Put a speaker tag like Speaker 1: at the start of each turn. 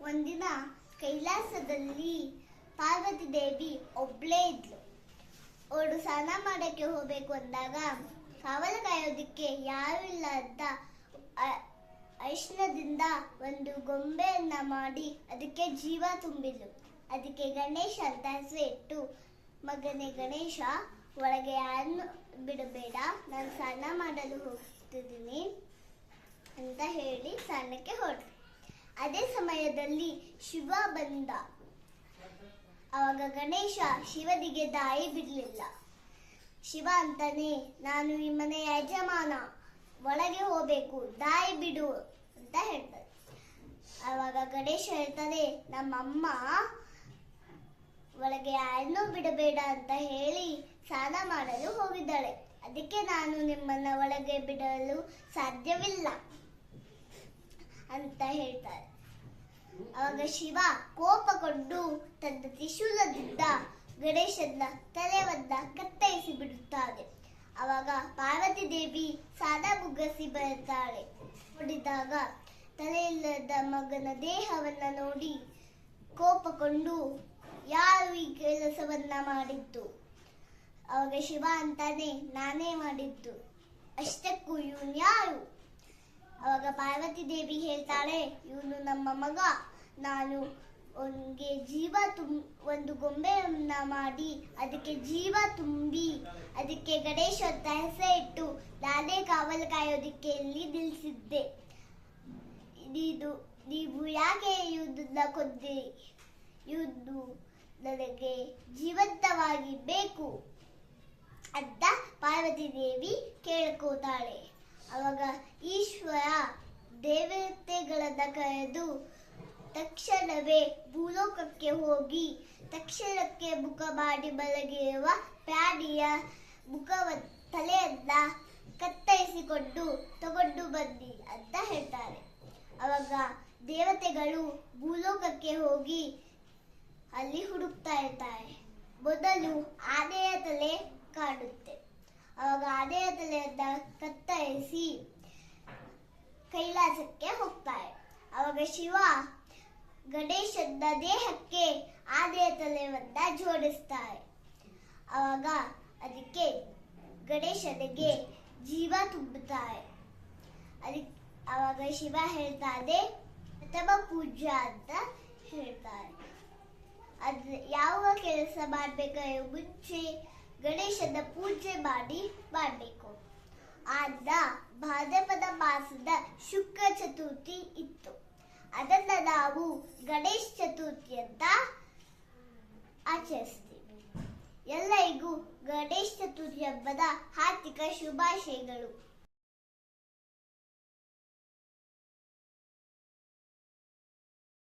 Speaker 1: ಒಂದಿನ ಕೈಲಾಸದಲ್ಲಿ ಪಾರ್ವತಿ ದೇವಿ ಒಬ್ಳೇ ಇದ್ಲು. ಅವಳು ಸ್ನಾನ ಮಾಡಕ್ಕೆ ಹೋಗ್ಬೇಕು ಅಂದಾಗ ಕಾವಲು ಕಾಯೋದಿಕ್ಕೆ ಯಾರು ಇಲ್ಲ ಅಂತ ಅರಿಶಿಣದಿಂದ ಒಂದು ಗೊಂಬೆಯನ್ನ ಮಾಡಿ ಅದಕ್ಕೆ ಜೀವ ತುಂಬಿದ್ಲು. ಅದಕ್ಕೆ ಗಣೇಶ ಅಂತ ಹೆಸರು ಇಟ್ಟು, ಮಗನೇ ಗಣೇಶ, ಒಳಗೆ ಯಾರನ್ನು ಬಿಡಬೇಡ, ನಾನು ಸ್ನಾನ ಮಾಡಲು ಹೋಗ್ತಿದ್ದೀನಿ ಅಂತ ಹೇಳಿ ಸ್ನಾನಕ್ಕೆ ಹೊರಟು. ಅದೇ ಸಮಯದಲ್ಲಿ ಶಿವ ಬಂದ. ಆವಾಗ ಗಣೇಶ ಶಿವನಿಗೆ ದಾರಿ ಬಿಡಲಿಲ್ಲ. ಶಿವ ಅಂತಾನೆ, ನಾನು ಈ ಮನೆಯ ಯಜಮಾನ, ಒಳಗೆ ಹೋಗ್ಬೇಕು, ದಾರಿ ಬಿಡು ಅಂತ ಹೇಳ್ತಾರೆ. ಆವಾಗ ಗಣೇಶ ಹೇಳ್ತಾರೆ, ನಮ್ಮಮ್ಮ ಒಳಗೆ ಯಾರನ್ನೂ ಬಿಡಬೇಡ ಅಂತ ಹೇಳಿ ಸ್ನಾನ ಮಾಡಲು ಹೋಗಿದ್ದಾಳೆ, ಅದಕ್ಕೆ ನಾನು ನಿಮ್ಮನ್ನ ಒಳಗೆ ಬಿಡಲು ಸಾಧ್ಯವಿಲ್ಲ ಅಂತ ಹೇಳ್ತಾರೆ. ಆವಾಗ ಶಿವ ಕೋಪಗೊಂಡು ತನ್ನ ತ್ರಿಶೂಲದಿಂದ ಗಣೇಶನ ತಲೆಯನ್ನ ಕತ್ತರಿಸಿ ಬಿಡುತ್ತಾನೆ. ಆವಾಗ ಪಾರ್ವತಿ ದೇವಿ ಸ್ನಾನ ಮುಗಿಸಿ ಬರುತ್ತಾಳೆ. ನೋಡಿದಾಗ ತಲೆಯಿಲ್ಲದ ಮಗನ ದೇಹವನ್ನ ನೋಡಿ ಕೋಪಗೊಂಡು, ಯಾರು ಈ ಕೆಲಸವನ್ನ ಮಾಡಿದ್ದು? ಆವಾಗ ಶಿವ ಅಂತಾನೆ, ನಾನೇ ಮಾಡಿದ್ದು, ಅಷ್ಟಕ್ಕೂ ಇವನು ಯಾರು? ಆವಾಗ ಪಾರ್ವತಿ ದೇವಿ ಹೇಳ್ತಾಳೆ, ಇವನು ನಮ್ಮ ಮಗ, ನಾನು ಅವನಿಗೆ ಒಂದು ಗೊಂಬೆಯನ್ನ ಮಾಡಿ ಅದಕ್ಕೆ ಜೀವ ತುಂಬಿ ಅದಕ್ಕೆ ಗಣೇಶ ಅಂತ ಹೆಸರು ಇಟ್ಟು ನಾನೇ ಕಾವಲು ಕಾಯೋದಿಕ್ಕೆ ಇಲ್ಲಿ ನಿಲ್ಲಿಸಿದ್ದೆ. ನೀವು ಯಾಕೆ ಇವನನ್ನ ಕೊಂದ್ರಿ? ಇವನು ನನಗೆ ಜೀವಂತವಾಗಿ ಬೇಕು ಅಂತ ಪಾರ್ವತಿ ದೇವಿ ಕೇಳ್ಕೋತಾಳೆ. ಅವಾಗ ಈಶ್ವರ ದೇವತೆಗಳನ್ನ ಕರೆದು ತಕ್ಷಣವೇ ಭೂಲೋಕಕ್ಕೆ ಹೋಗಿ ತಕ್ಷಣಕ್ಕೆ ಮುಖ ಮಾಡಿ ಮಲಗಿರುವ ಪ್ರಾಣಿಯ ತಲೆಯನ್ನ ಕತ್ತರಿಸಿಕೊಂಡು ತಗೊಂಡು ಬನ್ನಿ ಅಂತ ಹೇಳ್ತಾರೆ. ಅವಾಗ ದೇವತೆಗಳು ಭೂಲೋಕಕ್ಕೆ ಹೋಗಿ ಅಲ್ಲಿ ಹುಡುಕ್ತಾ ಇರ್ತಾರೆ. ಮೊದಲು ಆನೆಯ ತಲೆ ಕಾಣುತ್ತೆ. ಅವಾಗ ಆನೆಯ ತಲೆಯನ್ನ ಕತ್ತರಿಸಿ ಕೈಲಾಸಕ್ಕೆ ಹೋಗ್ತಾರೆ. ಅವಾಗ ಶಿವ ಗಣೇಶನ ದೇಹಕ್ಕೆ ಆನೆಯ ತಲೆಯನ್ನ ಜೋಡಿಸ್ತಾರೆ. ಅವಾಗ ಅದಕ್ಕೆ ಗಣೇಶನಿಗೆ ಜೀವ ತುಂಬುತ್ತಾರೆ. ಅವಾಗ ಶಿವ ಹೇಳ್ತಾರೆ, ಪ್ರಥಮ ಪೂಜಾ ಅಂತ ಹೇಳ್ತಾರೆ. ಯಾವ ಕೆಲಸ ಮಾಡ್ಬೇಕಾದ್ರೆ ಮುಂಚೆ ಗಣೇಶನ ಪೂಜೆ ಮಾಡಬೇಕು. ಆದ ಭಾದ್ರಪದ ಮಾಸದ ಶುಕ್ರ ಚತುರ್ಥಿ ಇತ್ತು. ಅದನ್ನ ನಾವು ಗಣೇಶ ಚತುರ್ಥಿ ಅಂತ ಆಚರಿಸ್ತೀವಿ. ಎಲ್ಲರಿಗೂ ಗಣೇಶ ಚತುರ್ಥಿ ಹಬ್ಬದ ಹಾರ್ದಿಕ ಶುಭಾಶಯಗಳು.